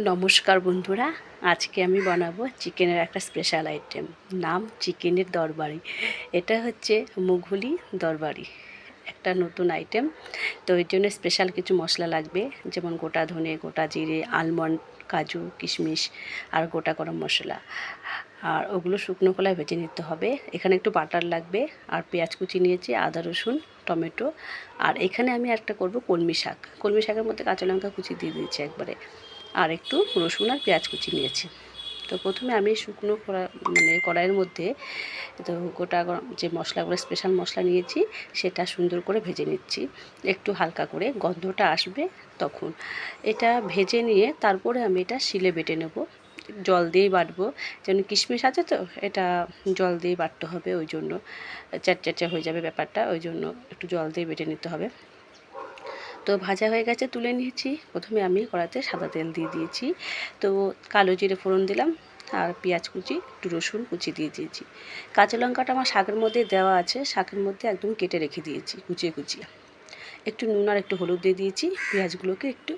নমস্কার বন্ধুরা, আজকে আমি বানাবো চিকেনের একটা স্পেশাল আইটেম, নাম চিকেনের দরবারি। এটা হচ্ছে মুঘলি দরবারি, একটা নতুন আইটেম। তো এর জন্য স্পেশাল কিছু মশলা লাগবে, যেমন গোটা ধনে, গোটা জিরে, আলমন্ড, কাজু, কিশমিশ আর গোটা গরম মশলা। আর ওগুলো শুকনো খোলায় ভেজে নিতে হবে। এখানে একটু বাটার লাগবে, আর পেঁয়াজ কুচি নিয়েছি, আদা রসুন, টমেটো। আর এখানে আমি একটা করব কলমি শাক। কলমি শাকের মধ্যে কাঁচা লঙ্কা কুচি দিয়ে দিয়েছি একবারে, আর একটু রসুন আর পেঁয়াজ কুচি নিয়েছি। তো প্রথমে আমি শুকনো কড়াইয়ের মধ্যে তো গোটা যে মশলাগুলো, স্পেশাল মশলা নিয়েছি, সেটা সুন্দর করে ভেজে নিচ্ছি। একটু হালকা করে গন্ধটা আসবে তখন এটা ভেজে নিয়ে তারপরে আমি এটা শিলে বেটে নেব। জল দিয়েই বাটবো, যেন কিশমিশ আছে তো, এটা জল দিয়ে বাটতে হবে, ওই জন্য চ্যাটচ্যাটে হয়ে যাবে ব্যাপারটা, ওই জন্য একটু জল দিয়ে বেটে নিতে হবে। তো ভাজা হয়ে গেছে, তুলে নিয়েছি। প্রথমে আমি কড়াতে সাদা তেল দিয়ে দিয়েছি, তো কালো জিরে ফোড়ন দিলাম, আর পেঁয়াজ কুচি, একটু রসুন কুচি দিয়ে দিয়েছি। কাঁচা লঙ্কাটা আমার শাকের মধ্যে দেওয়া আছে, শাকের মধ্যে একদম কেটে রেখে দিয়েছি কুচিয়ে কুচিয়ে। একটু নুন আর একটু হলুদ দিয়ে দিয়েছি। পেঁয়াজগুলোকে একটু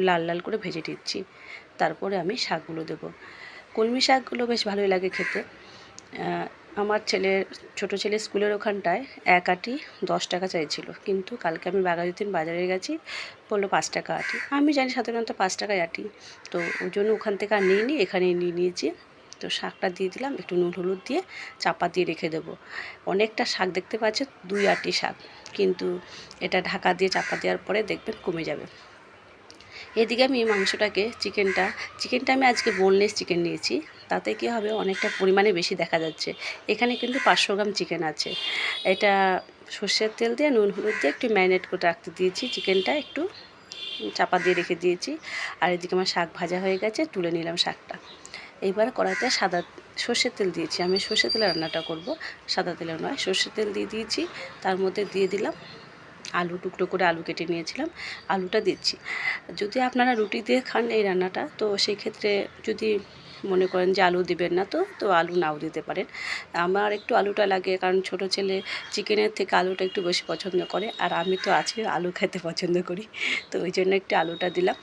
লাল লাল করে ভেজে দিচ্ছি, তারপরে আমি শাকগুলো দেবো। কলমি শাকগুলো বেশ ভালোই লাগে খেতে। আমার ছোটো ছেলে স্কুলের ওখানটায় এক আঁটি 10 টাকা চাইছিল, কিন্তু কালকে আমি বাঘাযতীন বাজারে গেছি, বললো 5 টাকা আঁটি। আমি জানি সাধারণত 5 টাকায় আঁটি, তো ওই জন্য ওখান থেকে আর নিইনি, এখানেই নিয়ে নিয়েছি। তো শাকটা দিয়ে দিলাম, একটু নুন হলুদ দিয়ে চাপা দিয়ে রেখে দেবো। অনেকটা শাক দেখতে পাচ্ছে, 2 আঁটি শাক, কিন্তু এটা ঢাকা দিয়ে চাপা দেওয়ার পরে দেখবেন কমে যাবে। এদিকে আমি চিকেনটা আমি আজকে বোনলেস চিকেন নিয়েছি। তাতে কী হবে, অনেকটা পরিমাণে বেশি দেখা যাচ্ছে। এখানে কিন্তু 500 গ্রাম চিকেন আছে। এটা সর্ষের তেল দিয়ে নুন হলুদ দিয়ে একটু ম্যারিনেট করে রাখতে দিয়েছি, চিকেনটা একটু চাপা দিয়ে রেখে দিয়েছি। আর এদিকে আমার শাক ভাজা হয়ে গেছে, তুলে নিলাম শাকটা। এইবার কড়াইতে সর্ষের তেল দিয়েছি, আমি সর্ষের তেলে রান্নাটা করব, সাদা তেলে নয়। সর্ষের তেল দিয়ে দিয়েছি, তার মধ্যে দিয়ে দিলাম আলু, টুকরো করে আলু কেটে নিয়েছিলাম, আলুটা দিচ্ছি। যদি আপনারা রুটি দিয়ে খান এই রান্নাটা, তো সেই ক্ষেত্রে যদি মনে করেন যে আলু দিবেন না, তো আলু নাও দিতে পারেন। আমার একটু আলুটা লাগে, কারণ ছোটো ছেলে চিকেনের থেকে আলুটা একটু বেশি পছন্দ করে, আর আমি তো আছি আলু খেতে পছন্দ করি, তো ওই জন্য একটু আলুটা দিলাম।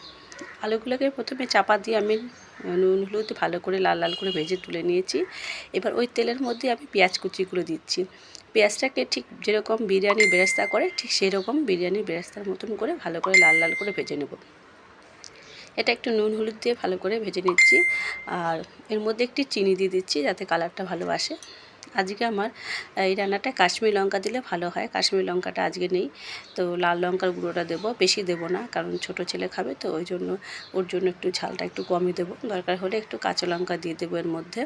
আলুগুলোকে প্রথমে চাপা দিয়ে আমি নুন হলুদ ভালো করে লাল লাল করে ভেজে তুলে নিয়েছি। এবার ওই তেলের মধ্যে আমি পেঁয়াজ কুচিগুলো দিচ্ছি। পেঁয়াজটাকে ঠিক যেরকম বিরিয়ানির বেরেস্তা করে, ঠিক সেরকম বিরিয়ানির বেরেস্তার মতন করে ভালো করে লাল লাল করে ভেজে নেব। এটা একটু নুন হলুদ দিয়ে ভালো করে ভেজে নিচ্ছি, আর এর মধ্যে একটি চিনি দিয়ে দিচ্ছি যাতে কালারটা ভালো আসে। আজকে আমার এই রান্নাটা কাশ্মীরি লঙ্কা দিলে ভালো হয়, কাশ্মীরি লঙ্কাটা আজকে নেই, তো লাল লঙ্কার গুঁড়োটা দেবো। বেশি দেবো না, কারণ ছোটো ছেলে খাবে, তো ওই জন্য ওর জন্য একটু ঝালটা একটু কমই দেবো। দরকার হলে একটু কাঁচা লঙ্কা দিয়ে দেবো এর মধ্যে।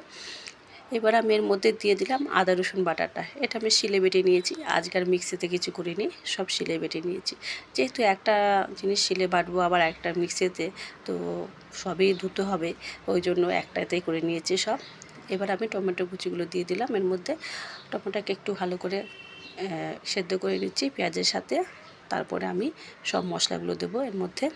এবার আমি এর মধ্যে দিয়ে দিলাম আদা রসুন বাটাটা। এটা আমি শিলে বেটে নিয়েছি, আজকাল মিক্সিতে কিছু করিনি, সব শিলে বেটে নিয়েছি। যেহেতু একটা জিনিস শিলে বাটবো, আবার একটা মিক্সিতে, তো সবই ধুতে হবে, ওই জন্য একটাতেই করে নিয়েছি সব। এবার আমি টমেটো কুচিগুলো দিয়ে দিলাম এর মধ্যে। টমেটোটাকে একটু ভালো করে সেদ্ধ করে নিচ্ছি পেঁয়াজের সাথে। তারপরে আমি সব মশলাগুলো দেবো এর মধ্যে।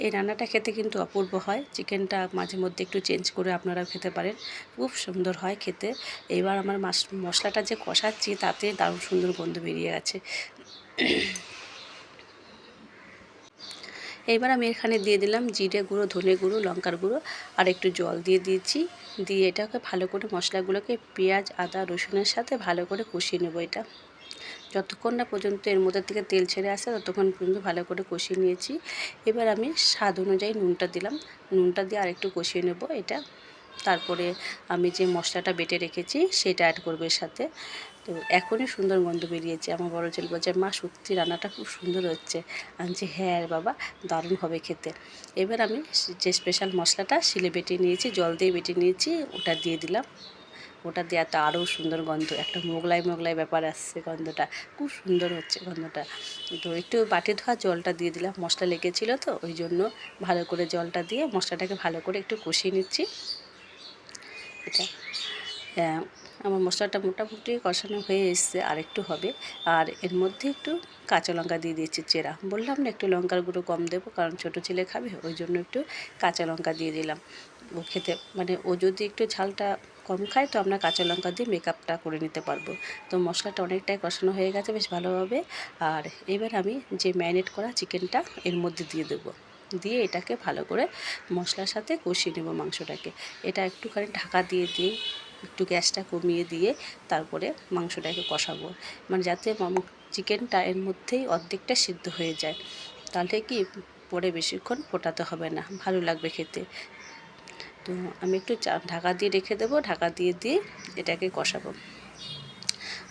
এই রান্নাটা খেতে কিন্তু অপূর্ব হয়। চিকেনটা মাঝে মধ্যে একটু চেঞ্জ করে আপনারাও খেতে পারেন, খুব সুন্দর হয় খেতে। এবার আমার মশলাটা যে কষাচ্ছি, তাতে দারুণ সুন্দর গন্ধ বেরিয়ে গেছে। এইবার আমি এখানে দিয়ে দিলাম জিরে গুঁড়ো, ধনে গুঁড়ো, লঙ্কার গুঁড়ো, আর একটু জল দিয়ে দিয়েছি। দিয়ে এটাকে ভালো করে মশলাগুলোকে পেঁয়াজ, আদা, রসুনের সাথে ভালো করে কষিয়ে নেবো। এটা যতক্ষণ না পর্যন্ত এর মধ্যে থেকে তেল ছেড়ে আসে, ততক্ষণ পর্যন্ত ভালো করে কষিয়ে নিয়েছি। এবার আমি স্বাদ অনুযায়ী নুনটা দিলাম, নুনটা দিয়ে আরেকটু কষিয়ে নেব এটা। তারপরে আমি যে মশলাটা বেটে রেখেছি সেটা অ্যাড করবো এর সাথে। তো এখনই সুন্দর গন্ধ বেরিয়েছে। আমার বড় ছেলে বলছে, মা সত্যি রান্নাটা খুব সুন্দর হচ্ছে। আমি বলছি, হ্যাঁ বাবা, দারুণ হবে খেতে। এবার আমি যে স্পেশাল মশলাটা শিলে বেটে নিয়েছি, জল দিয়ে বেটে নিয়েছি, ওটা দিয়ে দিলাম। ওটা দেওয়াতে আরও সুন্দর গন্ধ, একটা মোগলাই মোগলাই ব্যাপার আসছে, গন্ধটা খুব সুন্দর হচ্ছে গন্ধটা। তো একটু বাটি ধোয়া জলটা দিয়ে দিলাম, মশলা লেগেছিলো তো, ওই জন্য ভালো করে জলটা দিয়ে মশলাটাকে ভালো করে একটু কষিয়ে নিচ্ছি। এটা আমার মশলাটা মোটামুটি কষানো হয়ে এসছে, আর একটু হবে। আর এর মধ্যে একটু কাঁচা লঙ্কা দিয়ে দিয়েছি চেরা, বললাম না একটু লঙ্কার গুঁড়ো কম দেবো, কারণ ছোটো ছেলে খাবে, ওই জন্য একটু কাঁচা লঙ্কা দিয়ে দিলাম। ও খেতে ও যদি একটু ঝালটা কম খায়, তো আমরা কাঁচা লঙ্কা দিয়ে মেকআপটা করে নিতে পারবো। তো মশলাটা অনেকটাই কষানো হয়ে গেছে বেশ ভালোভাবে। আর এবার আমি যে ম্যারিনেট করা চিকেনটা এর মধ্যে দিয়ে দেবো। দিয়ে এটাকে ভালো করে মশলার সাথে কষিয়ে নেব মাংসটাকে। এটা একটুখানি ঢাকা দিয়ে একটু গ্যাসটা কমিয়ে দিয়ে তারপরে মাংসটাকে কষাবো, মানে যাতে চিকেনটা এর মধ্যেই অর্ধেকটা সিদ্ধ হয়ে যায়, তাহলে কি পরে বেশিক্ষণ ফোটাতে হবে না, ভালো লাগবে খেতে। তো আমি একটু ঢাকা দিয়ে রেখে দেবো, ঢাকা দিয়ে এটাকে কষাবো।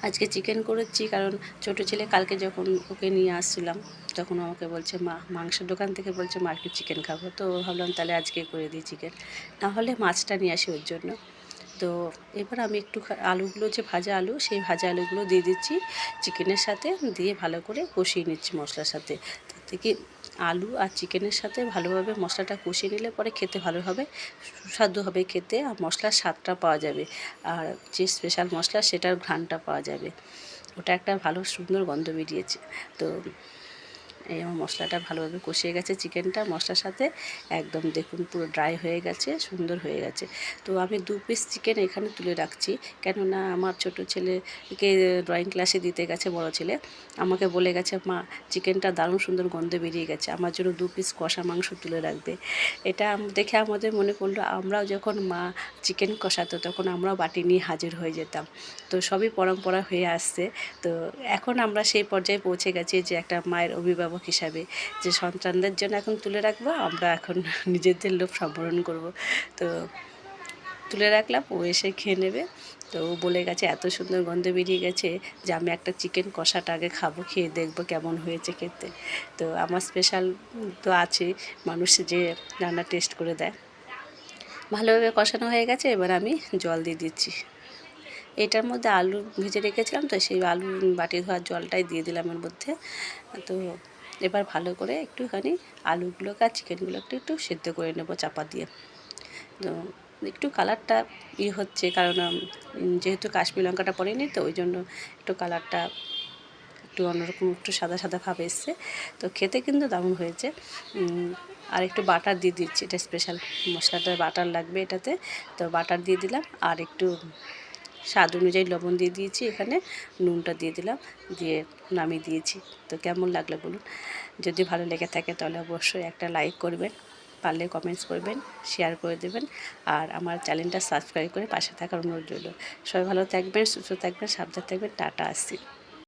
আজকে চিকেন করেছি কারণ ছোটো ছেলে কালকে যখন ওকে নিয়ে আসছিলাম তখন আমাকে বলছে মা, মাংসের দোকান থেকে বলছে মা একটু চিকেন খাবো, তো ভাবলাম তাহলে আজকে করে দিই চিকেন, নাহলে মাছটা নিয়ে আসি ওর জন্য। তো এবার আমি একটু আলুগুলো, যে ভাজা আলু, সেই ভাজা আলুগুলো দিয়ে দিচ্ছি চিকেনের সাথে, দিয়ে ভালো করে কষিয়ে নিচ্ছি মশলার সাথে। তাতে কি আলু আর চিকেনের সাথে ভালোভাবে মশলাটা কষিয়ে নিলে পরে খেতে ভালো হবে, সুস্বাদু হবে খেতে, আর মশলার স্বাদটা পাওয়া যাবে, আর যে স্পেশাল মশলা সেটার ঘ্রাণটা পাওয়া যাবে, ওটা একটা ভালো সুন্দর গন্ধ বেরিয়েছে। তো এই আমার মশলাটা ভালোভাবে কষিয়ে গেছে, চিকেনটা মশলার সাথে একদম দেখুন পুরো ড্রাই হয়ে গেছে, সুন্দর হয়ে গেছে। তো আমি 2 পিস চিকেন এখানে তুলে রাখছি, কেননা আমার ছোট ছেলেকে ড্রয়িং ক্লাসে দিতে গেছে বড় ছেলে, আমাকে বলে গেছে মা চিকেনটা দারুণ সুন্দর গন্ধ বেরিয়ে গেছে, আমার জন্য 2 পিস কষা মাংস তুলে রাখবে। এটা দেখে আমাদের মনে পড়লো আমরাও যখন মা চিকেন কষাতো তখন আমরাও বাটি নিয়ে হাজির হয়ে যেতাম। তো সবই পরম্পরা হয়ে আসছে। তো এখন আমরা সেই পর্যায়ে পৌঁছে গেছি যে একটা মায়ের অভিভাবক হিসাবে, যে সন্তানদের জন্য এখন তুলে রাখবো, আমরা এখন নিজেদের লোভ সম্বরণ করব। তো তুলে রাখলাম, ও এসে খেয়ে নেবে। তো ও বলে গেছে এত সুন্দর গন্ধ বেরিয়ে গেছে যে আমি একটা চিকেন কষাটা আগে খাবো, খেয়ে দেখবো কেমন হয়েছে খেতে। তো আমার স্পেশাল তো আছে, মানুষ যে রান্না টেস্ট করে দেয়। ভালোভাবে কষানো হয়ে গেছে, এবার আমি জল দিয়ে দিচ্ছি। এটার মধ্যে আলু ভেজে রেখেছিলাম, তো সেই আলু বাটি ধোয়ার জলটাই দিয়ে দিলাম এর মধ্যে। তো এবার ভালো করে একটুখানি আলুগুলোকে আর চিকেনগুলোকে একটু সেদ্ধ করে নেব চাপা দিয়ে। তো একটু কালারটা হচ্ছে, কারণ যেহেতু কাশ্মীরি লঙ্কাটা পড়েনি, তো ওই জন্য একটু কালারটা একটু অন্যরকম, একটু সাদা সাদা ভাব এসছে। তো খেতে কিন্তু দারুণ হয়েছে। আর একটু বাটার দিয়ে দিচ্ছি, এটা স্পেশাল মশলাটার বাটার লাগবে এটাতে, তো বাটার দিয়ে দিলাম, আর একটু স্বাদ অনুযায়ী লবণ দিয়ে দিয়েছি, এখানে নুনটা দিয়ে দিলাম, দিয়ে নামিয়ে দিয়েছি। তো কেমন লাগলো বলুন, যদি ভালো লেগে থাকে তাহলে অবশ্যই একটা লাইক করবেন, পারলে কমেন্টস করবেন, শেয়ার করে দেবেন, আর আমার চ্যানেলটা সাবস্ক্রাইব করে পাশে থাকার অনুরোধ রইল। সবাই ভালো থাকবেন, সুস্থ থাকবেন, সাবধানে থাকবেন, টাটা, আসছি।